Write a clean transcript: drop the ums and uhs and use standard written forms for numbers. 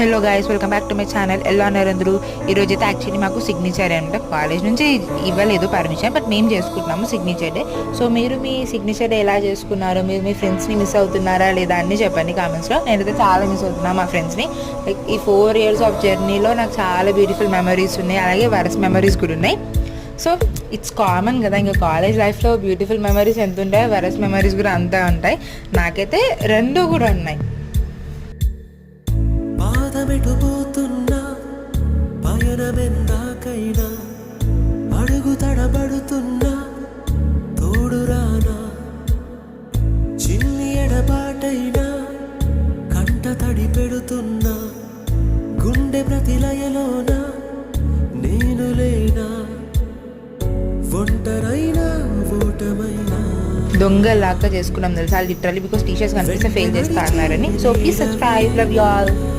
Hello guys, welcome back to my channel. ఎలా ఉన్నారు అందరూ? ఈరోజు అయితే యాక్చువల్లీ మాకు సిగ్నేచర్ అనమాట. కాలేజ్ నుంచి ఇవ్వలేదు పర్మిషన్, బట్ మేము చేసుకుంటున్నాము సిగ్నేచర్ డే. సో మీరు మీ సిగ్నేచర్ డే ఎలా చేసుకున్నారో, మీరు మీ ఫ్రెండ్స్ని మిస్ అవుతున్నారా లేదా అని చెప్పండి కామెంట్స్లో. నేనైతే చాలా మిస్ అవుతున్నాను మా ఫ్రెండ్స్ని. లైక్ ఈ 4 years ఆఫ్ జర్నీలో నాకు చాలా బ్యూటిఫుల్ మెమరీస్ ఉన్నాయి, అలాగే వరస్ట్ మెమరీస్ కూడా ఉన్నాయి. సో ఇట్స్ కామన్ కదా, ఇంకా కాలేజ్ లైఫ్లో బ్యూటిఫుల్ మెమరీస్ ఎంత ఉంటాయి, వరస్ట్ మెమరీస్ కూడా అంతా ఉంటాయి. నాకైతే 2 కూడా ఉన్నాయి. పాదమెటుపోతున్నా పయనమెందాకైనా అడుగు తడబడుతున్నా తోడురానా, చిన్ని ఎడబాటైనా కంట తడి పెడుతున్నా గుండె ప్రతిలయలోన నేను లేనా, ఒంటరైనా ఓటమైనా. దొంగలాగా చేసుకున్నాం తెలుసా లిటరల్లీ, బికాస్ టీచర్స్ కనిపిస్తే ఫెయిల్ చేస్తా అన్నారని. So please subscribe, love you all.